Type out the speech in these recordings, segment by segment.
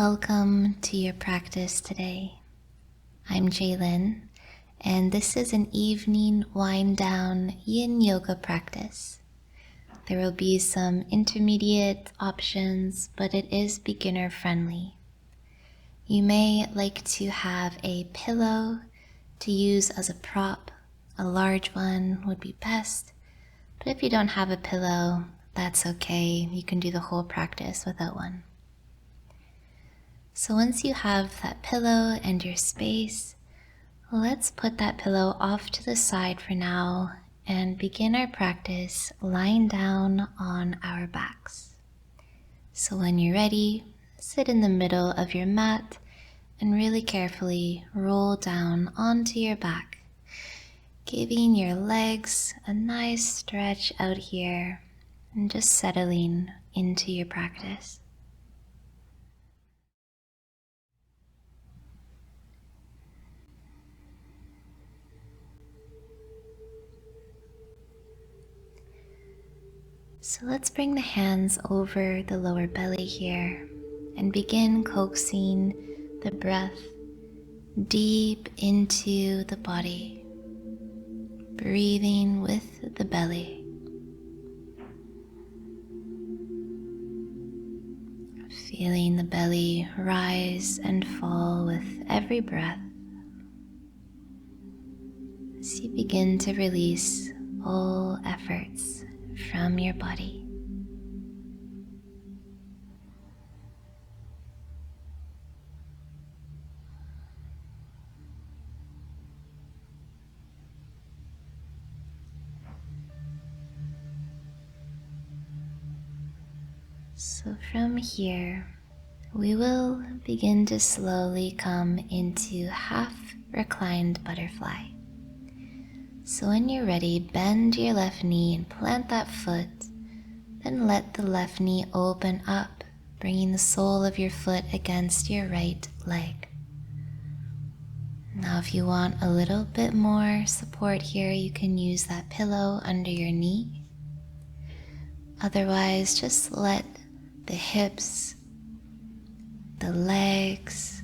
Welcome to your practice today. I'm Jaylyn, and this is an evening wind-down yin yoga practice. There will be some intermediate options, but it is beginner-friendly. You may like to have a pillow to use as a prop. A large one would be best, but if you don't have a pillow, that's okay. You can do the whole practice without one. So once you have that pillow and your space, let's put that pillow off to the side for now and begin our practice lying down on our backs. So when you're ready, sit in the middle of your mat and really carefully roll down onto your back, giving your legs a nice stretch out here and just settling into your practice. So let's bring the hands over the lower belly here and begin coaxing the breath deep into the body, breathing with the belly. Feeling the belly rise and fall with every breath as you begin to release all efforts from your body. So from here, we will begin to slowly come into half reclined butterfly. So when you're ready, bend your left knee and plant that foot, then let the left knee open up, bringing the sole of your foot against your right leg. Now if you want a little bit more support here, you can use that pillow under your knee. Otherwise, just let the hips, the legs,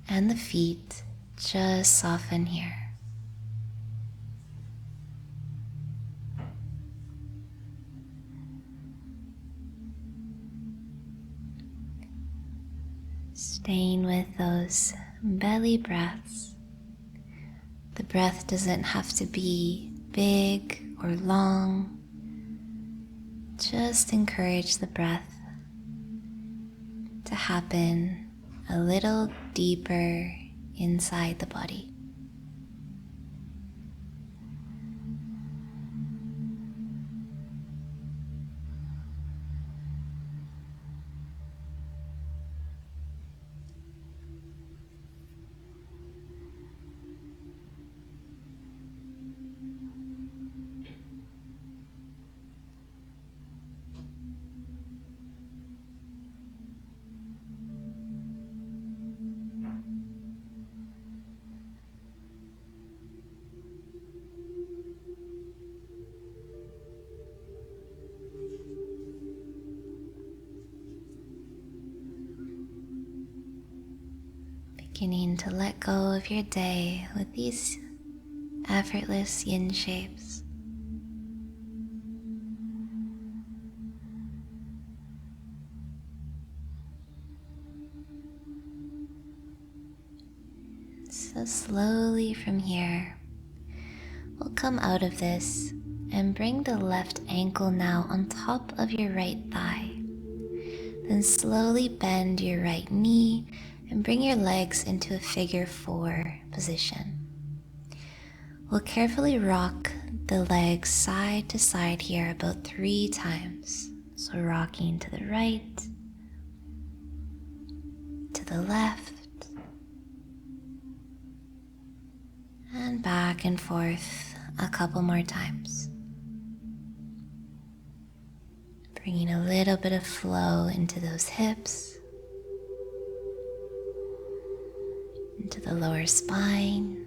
and the feet just soften here. Staying with those belly breaths. The breath doesn't have to be big or long. Just encourage the breath to happen a little deeper inside the body. Beginning to let go of your day with these effortless yin shapes. So slowly from here, we'll come out of this and bring the left ankle now on top of your right thigh. Then slowly bend your right knee and bring your legs into a figure 4 position. We'll carefully rock the legs side to side here about 3 times. So rocking to the right, to the left, and back and forth a couple more times. Bringing a little bit of flow into those hips, into the lower spine.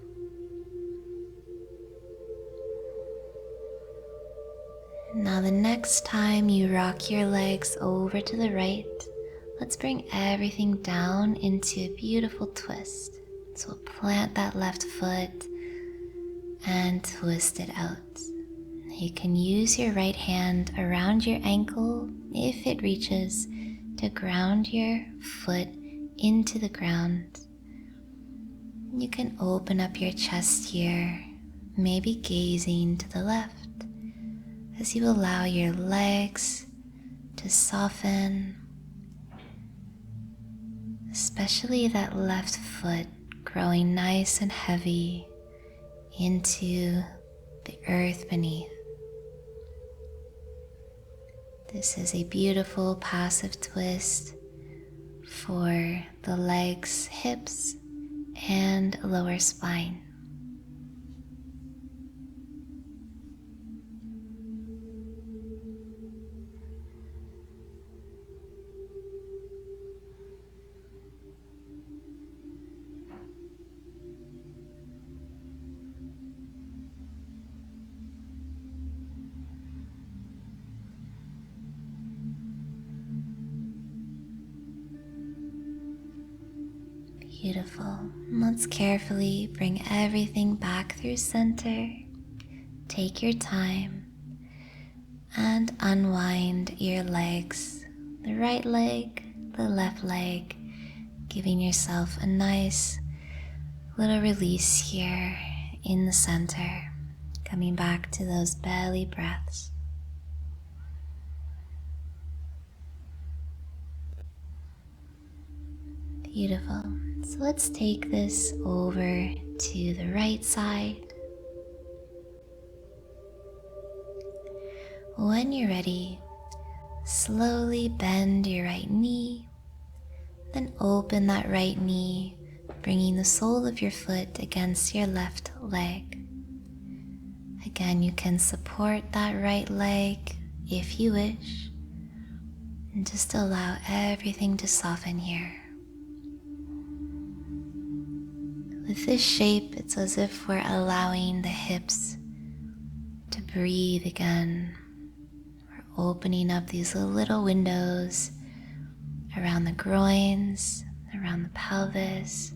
Now the next time you rock your legs over to the right, let's bring everything down into a beautiful twist. So we'll plant that left foot and twist it out. You can use your right hand around your ankle if it reaches to ground your foot into the ground. You can open up your chest here, maybe gazing to the left as you allow your legs to soften, especially that left foot growing nice and heavy into the earth beneath. This is a beautiful passive twist for the legs, hips, and lower spine. Beautiful. Let's carefully bring everything back through center. Take your time and unwind your legs, the right leg, the left leg, giving yourself a nice little release here in the center, coming back to those belly breaths. Beautiful. So let's take this over to the right side. When you're ready, slowly bend your right knee, then open that right knee, bringing the sole of your foot against your left leg. Again, you can support that right leg if you wish, and just allow everything to soften here. With this shape, it's as if we're allowing the hips to breathe again. We're opening up these little windows around the groins, around the pelvis,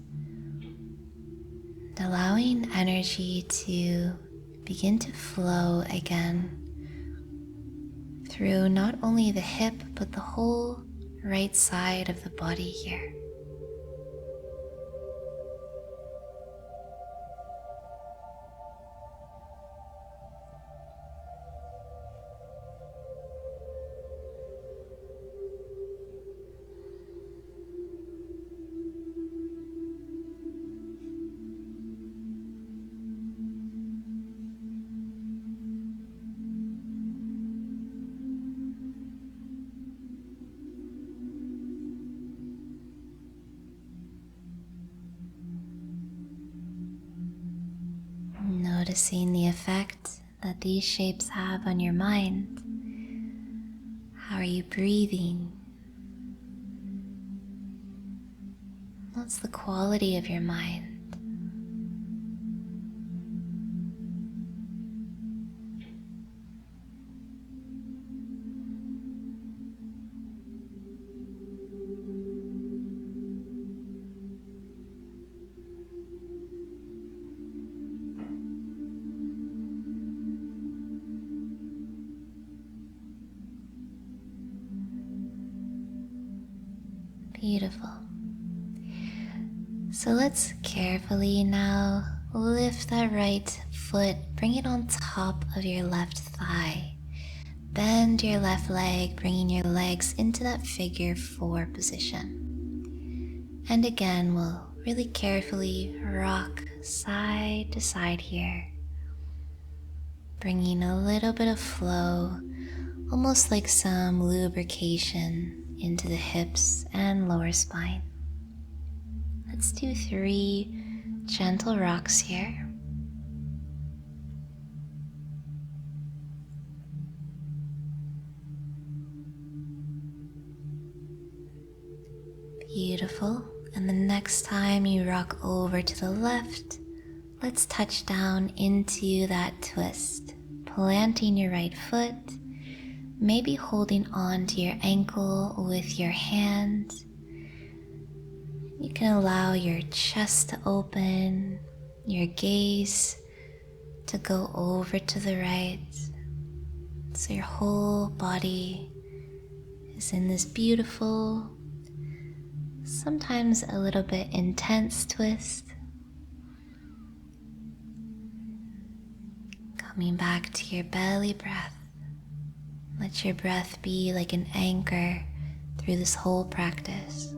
and allowing energy to begin to flow again through not only the hip, but the whole right side of the body here. Noticing the effect that these shapes have on your mind. How are you breathing? What's the quality of your mind? Beautiful. So let's carefully now lift that right foot, bring it on top of your left thigh. Bend your left leg, bringing your legs into that figure 4 position. And again, we'll really carefully rock side to side here, bringing a little bit of flow, almost like some lubrication into the hips and lower spine. Let's do 3 gentle rocks here. Beautiful. And the next time you rock over to the left, let's touch down into that twist, planting your right foot, maybe holding on to your ankle with your hand. You can allow your chest to open, your gaze to go over to the right, so your whole body is in this beautiful, sometimes a little bit intense twist. Coming back to your belly breath. Let your breath be like an anchor through this whole practice.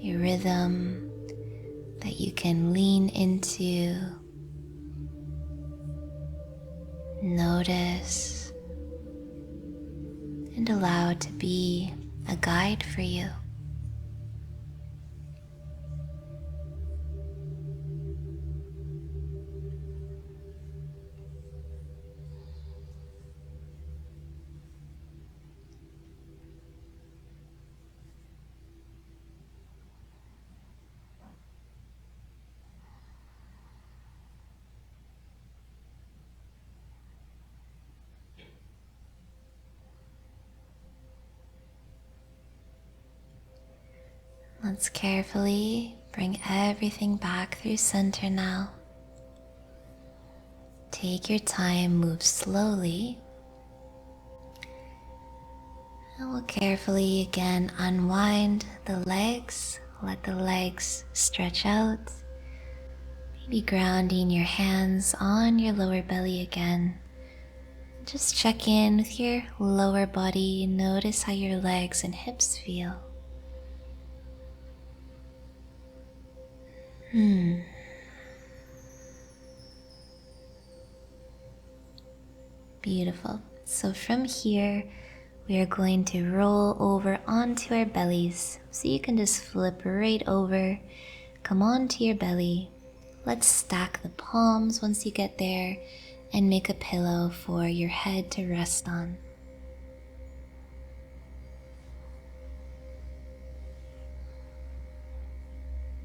A rhythm that you can lean into, notice, and allow to be a guide for you. Let's carefully bring everything back through center now. Take your time, move slowly. And we'll carefully again unwind the legs. Let the legs stretch out. Maybe grounding your hands on your lower belly again. Just check in with your lower body. Notice how your legs and hips feel. Beautiful. So from here, we are going to roll over onto our bellies. So you can just flip right over, come onto your belly. Let's stack the palms once you get there and make a pillow for your head to rest on.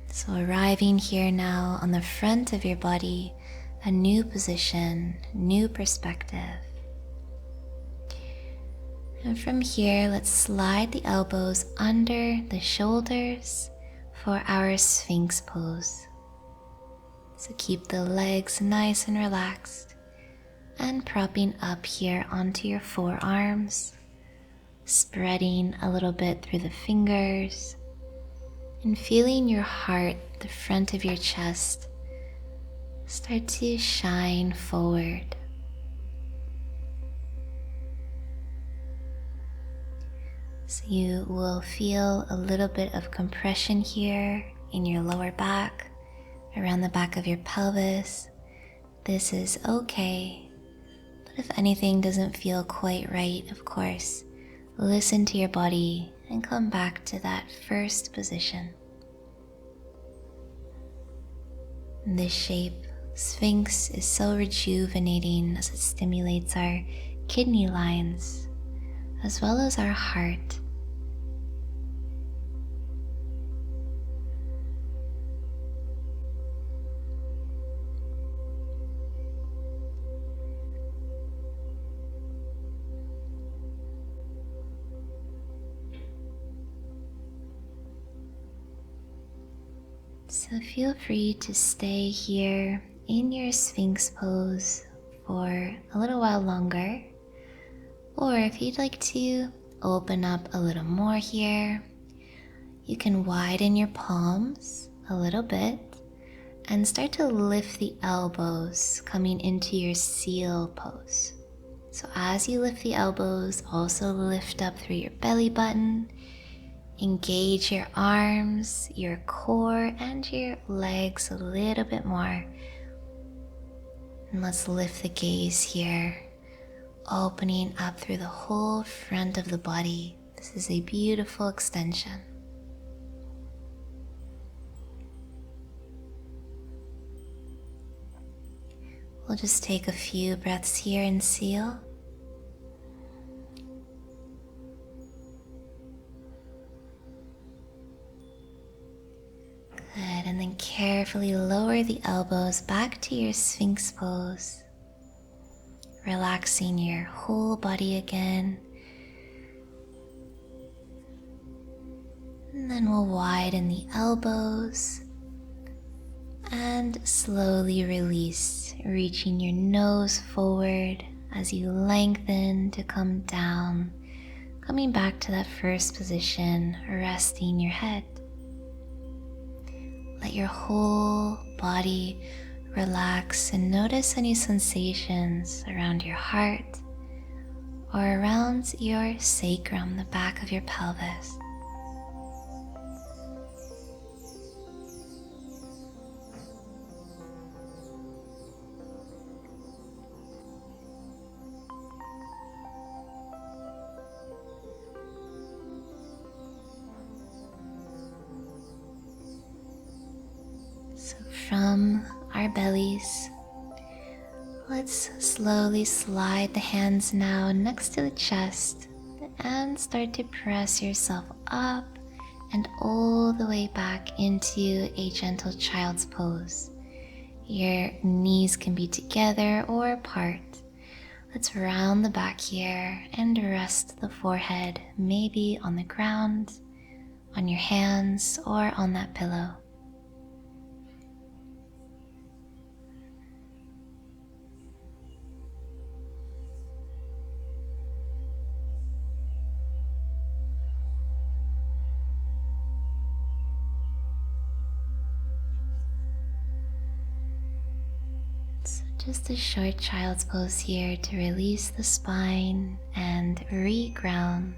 So arriving here now on the front of your body, a new position, new perspective. And from here, let's slide the elbows under the shoulders for our Sphinx pose. So keep the legs nice and relaxed and propping up here onto your forearms, spreading a little bit through the fingers and feeling your heart, the front of your chest, start to shine forward. So you will feel a little bit of compression here in your lower back, around the back of your pelvis. This is okay, but if anything doesn't feel quite right, of course, listen to your body and come back to that first position. This shape, Sphinx, is so rejuvenating as it stimulates our kidney lines as well as our heart. So feel free to stay here in your Sphinx pose for a little while longer, or if you'd like to open up a little more here, you can widen your palms a little bit and start to lift the elbows coming into your seal pose. So as you lift the elbows, also lift up through your belly button. Engage your arms, your core, and your legs a little bit more. And let's lift the gaze here, opening up through the whole front of the body. This is a beautiful extension. We'll just take a few breaths here and seal. Good, and then carefully lower the elbows back to your Sphinx pose. relaxing your whole body again. And then we'll widen the elbows and slowly release, reaching your nose forward as you lengthen to come down, coming back to that first position, resting your head. Let your whole body relax and notice any sensations around your heart or around your sacrum, the back of your pelvis. So from our bellies, let's slowly slide the hands now next to the chest and start to press yourself up and all the way back into a gentle child's pose. Your knees can be together or apart. Let's round the back here and rest the forehead maybe on the ground, on your hands, or on that pillow. Just a short child's pose here to release the spine and re-ground.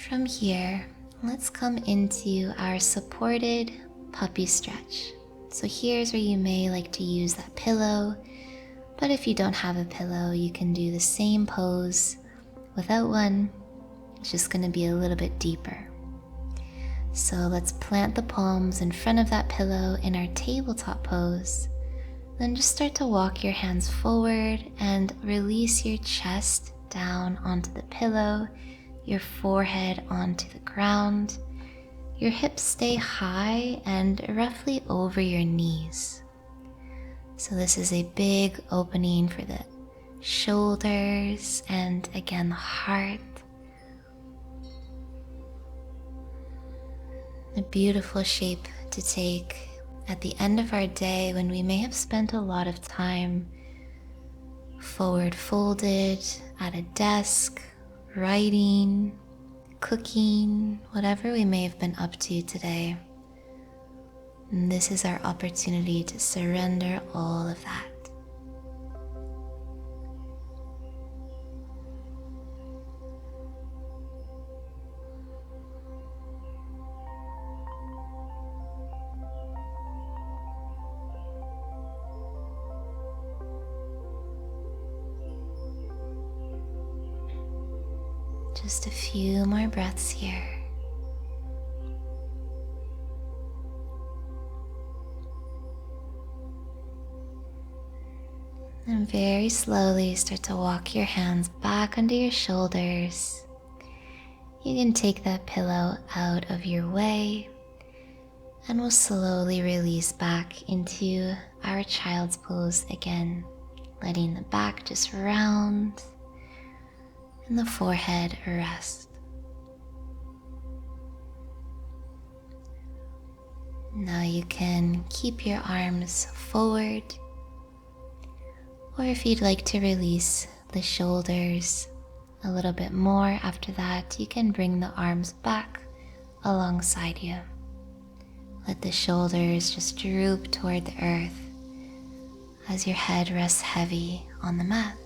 From here, let's come into our supported puppy stretch. So here's where you may like to use that pillow, but if you don't have a pillow, you can do the same pose without one. It's just going to be a little bit deeper. So let's plant the palms in front of that pillow in our tabletop pose. Then just start to walk your hands forward and release your chest down onto the pillow, your forehead onto the ground. Your hips stay high and roughly over your knees. So this is a big opening for the shoulders and again the heart. A beautiful shape to take at the end of our day when we may have spent a lot of time forward folded at a desk, writing, cooking, whatever we may have been up to today. And this is our opportunity to surrender all of that. Just a few more breaths here. And very slowly start to walk your hands back under your shoulders. You can take that pillow out of your way and we'll slowly release back into our child's pose again, letting the back just round and the forehead rest. Now you can keep your arms forward, or if you'd like to release the shoulders a little bit more after that, you can bring the arms back alongside you. Let the shoulders just droop toward the earth as your head rests heavy on the mat.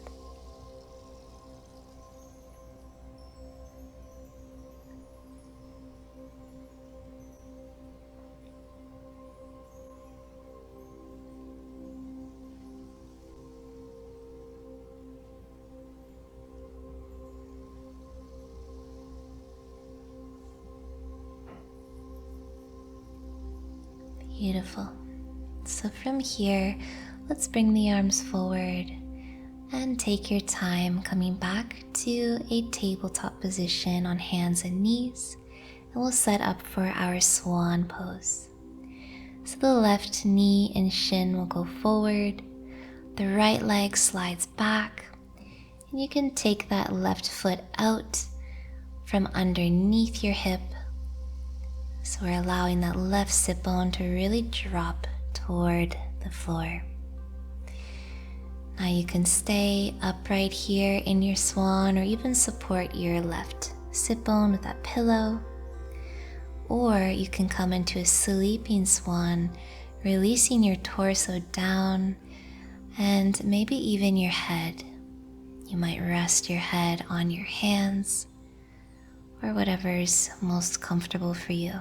Beautiful. So from here, let's bring the arms forward and take your time coming back to a tabletop position on hands and knees, and we'll set up for our swan pose. So the left knee and shin will go forward, The right leg slides back, and you can take that left foot out from underneath your hip. So we're allowing that left sit bone to really drop toward the floor. Now you can stay upright here in your swan, or even support your left sit bone with that pillow. Or you can come into a sleeping swan, releasing your torso down and maybe even your head. You might rest your head on your hands or whatever's most comfortable for you.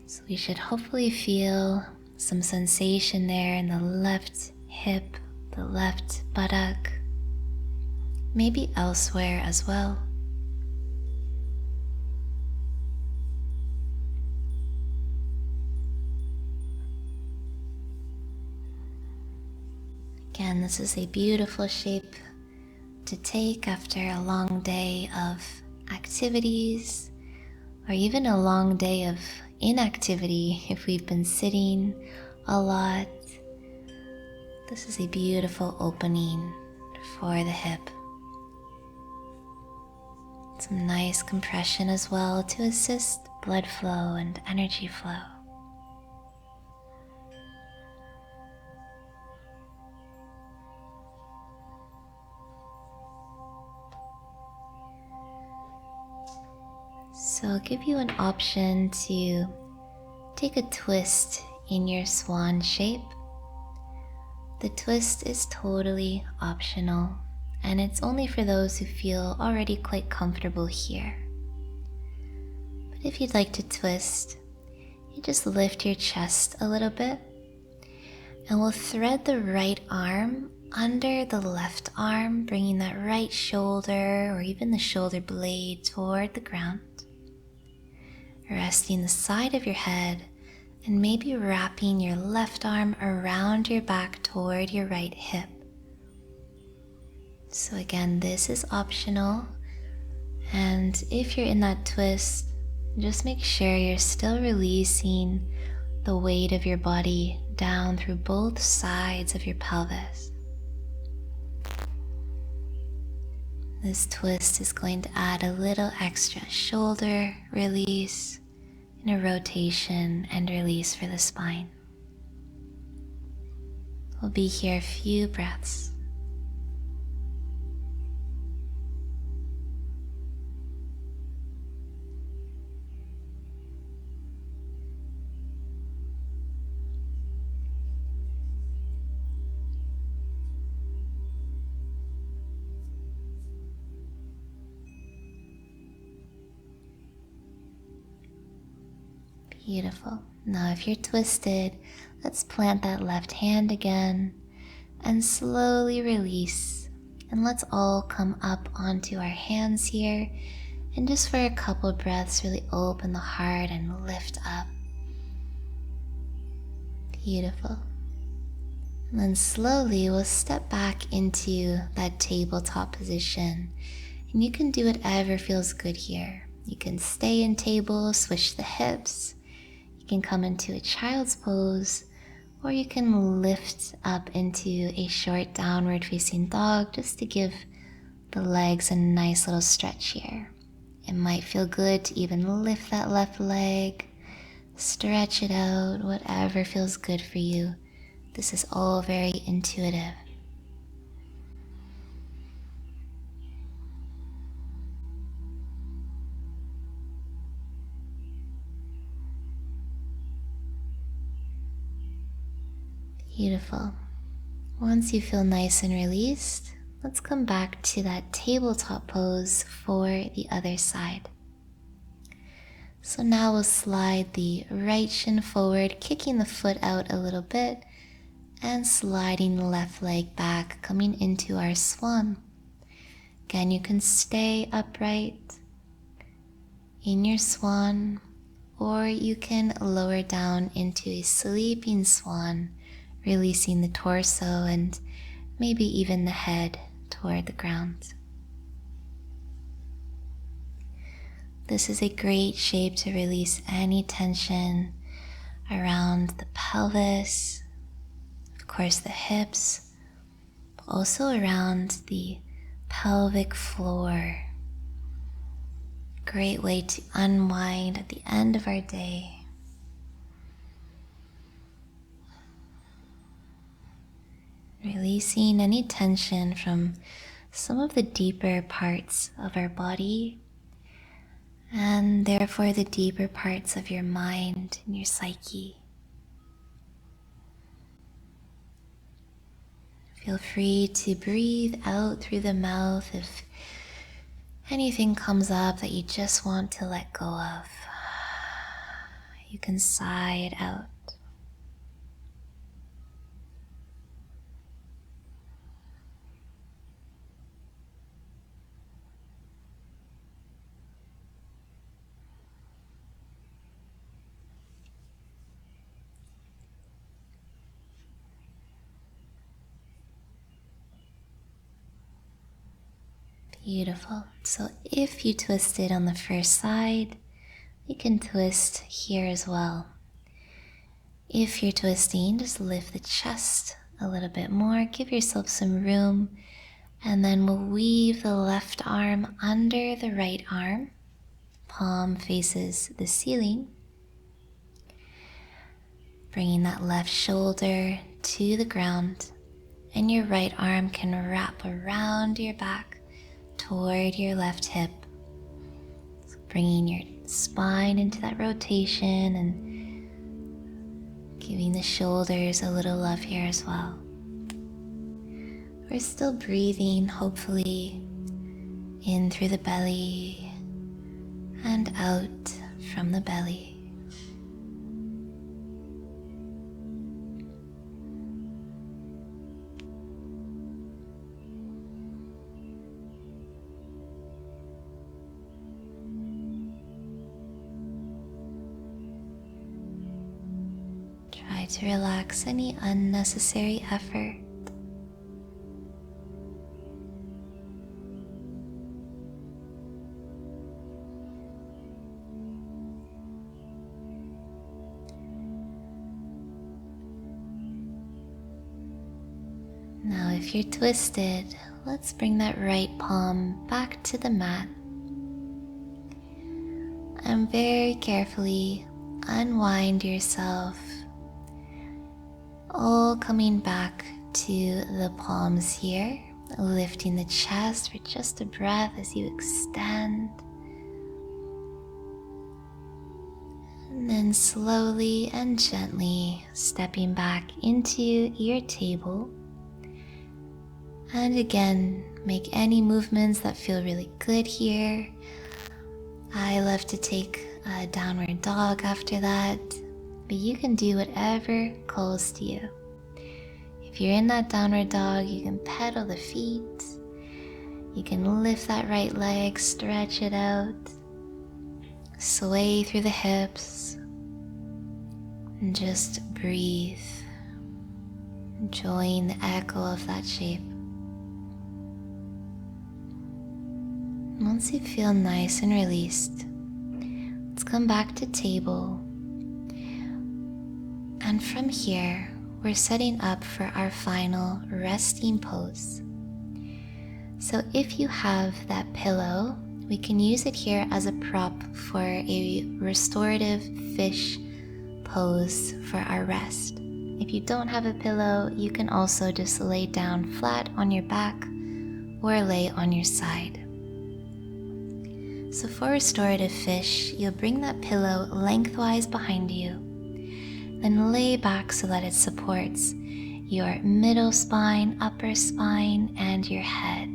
So we should hopefully feel some sensation there in the left hip, the left buttock, maybe elsewhere as well. Again, this is a beautiful shape to take after a long day of activities, or even a long day of inactivity if we've been sitting a lot. This is a beautiful opening for the hip. Some nice compression as well to assist blood flow and energy flow. So I'll give you an option to take a twist in your swan shape. The twist is totally optional, and it's only for those who feel already quite comfortable here. But if you'd like to twist, you just lift your chest a little bit, and we'll thread the right arm under the left arm, bringing that right shoulder or even the shoulder blade toward the ground. Resting the side of your head and maybe wrapping your left arm around your back toward your right hip. So again, this is optional, and if you're in that twist, just make sure you're still releasing the weight of your body down through both sides of your pelvis. This twist is going to add a little extra shoulder release and a rotation and release for the spine. We'll be here a few breaths. Beautiful. Now if you're twisted, let's plant that left hand again and slowly release. And let's all come up onto our hands here, and just for a couple breaths, really open the heart and lift up. Beautiful. And then slowly we'll step back into that tabletop position. And you can do whatever feels good here. You can stay in table, switch the hips. You can come into a child's pose, or you can lift up into a short downward facing dog just to give the legs a nice little stretch here. It might feel good to even lift that left leg, stretch it out, whatever feels good for you. This is all very intuitive. Beautiful. Once you feel nice and released, let's come back to that tabletop pose for the other side. So now we'll slide the right shin forward, kicking the foot out a little bit, and sliding the left leg back, coming into our swan. Again, you can stay upright in your swan, or you can lower down into a sleeping swan, releasing the torso and maybe even the head toward the ground. This is a great shape to release any tension around the pelvis, of course the hips, but also around the pelvic floor. Great way to unwind at the end of our day. Releasing any tension from some of the deeper parts of our body, and therefore the deeper parts of your mind and your psyche. Feel free to breathe out through the mouth if anything comes up that you just want to let go of. You can sigh it out. Beautiful. So if you twisted on the first side, you can twist here as well. If you're twisting, just lift the chest a little bit more, give yourself some room, and then we'll weave the left arm under the right arm. Palm faces the ceiling. Bringing that left shoulder to the ground, and your right arm can wrap around your back toward your left hip. So bringing your spine into that rotation and giving the shoulders a little love here as well. We're still breathing, hopefully, in through the belly and out from the belly. Try to relax any unnecessary effort. Now, if you're twisted, let's bring that right palm back to the mat and very carefully unwind yourself, all coming back to the palms here, lifting the chest for just a breath as you extend. And then slowly and gently stepping back into your table. And again, make any movements that feel really good here. I love to take a downward dog after that, but you can do whatever calls to you. If you're in that downward dog, you can pedal the feet. You can lift that right leg, stretch it out, sway through the hips, and just breathe, enjoying the echo of that shape. Once you feel nice and released, let's come back to table. And from here, we're setting up for our final resting pose. So if you have that pillow, we can use it here as a prop for a restorative fish pose for our rest. If you don't have a pillow, you can also just lay down flat on your back or lay on your side. So for restorative fish, you'll bring that pillow lengthwise behind you, then lay back so that it supports your middle spine, upper spine, and your head.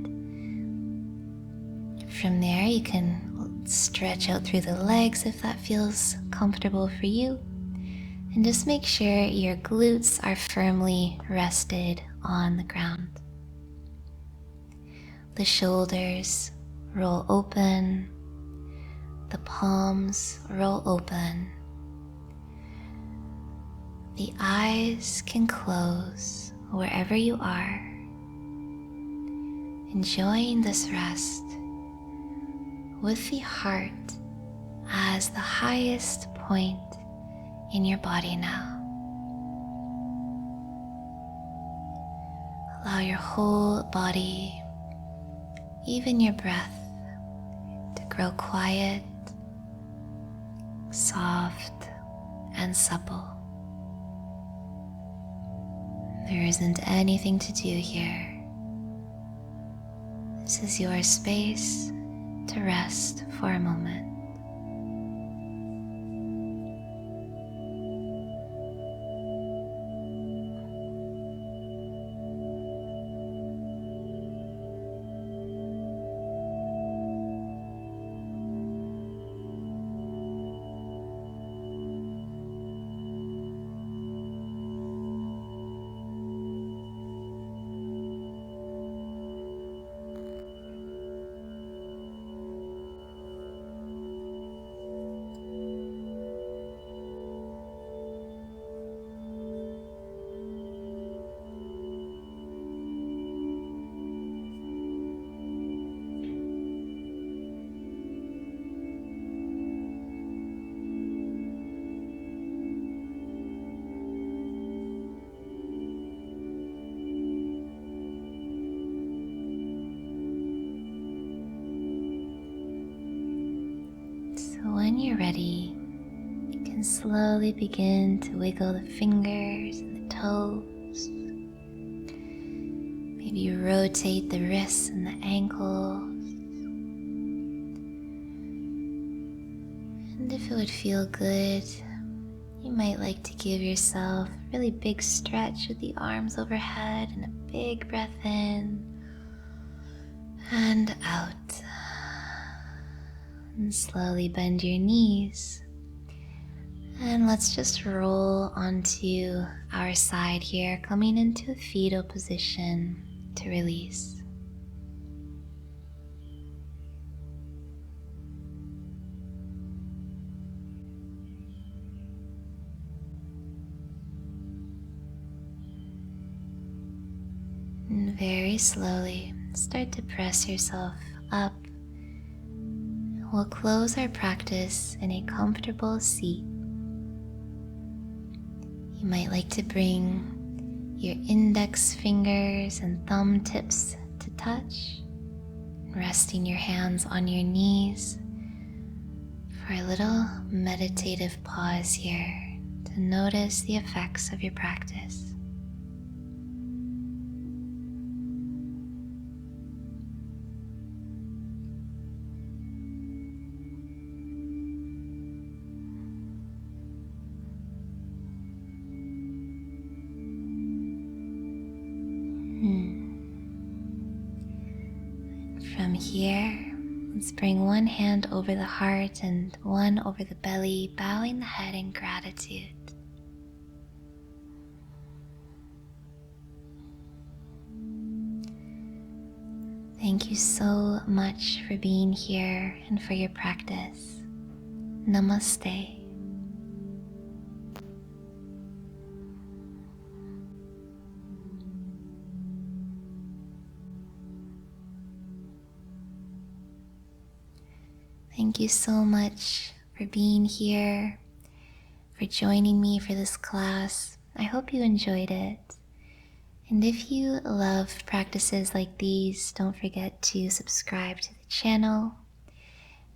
From there, you can stretch out through the legs if that feels comfortable for you, and just make sure your glutes are firmly rested on the ground. The shoulders roll open. The palms roll open. The eyes can close wherever you are, enjoying this rest with the heart as the highest point in your body now. Allow your whole body, even your breath, to grow quiet, soft, and supple. There isn't anything to do here. This is your space to rest for a moment. So when you're ready, you can slowly begin to wiggle the fingers and the toes. Maybe you rotate the wrists and the ankles. And if it would feel good, you might like to give yourself a really big stretch with the arms overhead and a big breath in and out. And slowly bend your knees. And let's just roll onto our side here, coming into a fetal position to release. And very slowly start to press yourself up. We'll close our practice in a comfortable seat. You might like to bring your index fingers and thumb tips to touch, resting your hands on your knees for a little meditative pause here to notice the effects of your practice. From here, let's bring one hand over the heart and one over the belly, bowing the head in gratitude. Thank you so much for being here and for your practice. Namaste. Thank you so much for being here, for joining me for this class. I hope you enjoyed it. And if you love practices like these, don't forget to subscribe to the channel.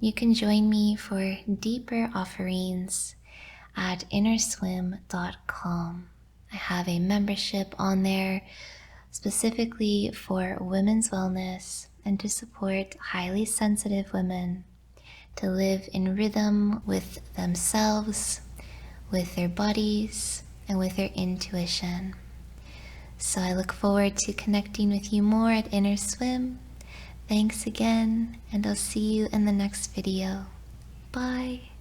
You can join me for deeper offerings at Innerswim.com. I have a membership on there specifically for women's wellness and to support highly sensitive women to live in rhythm with themselves, with their bodies, and with their intuition. So I look forward to connecting with you more at Innerswim. Thanks again, and I'll see you in the next video. Bye.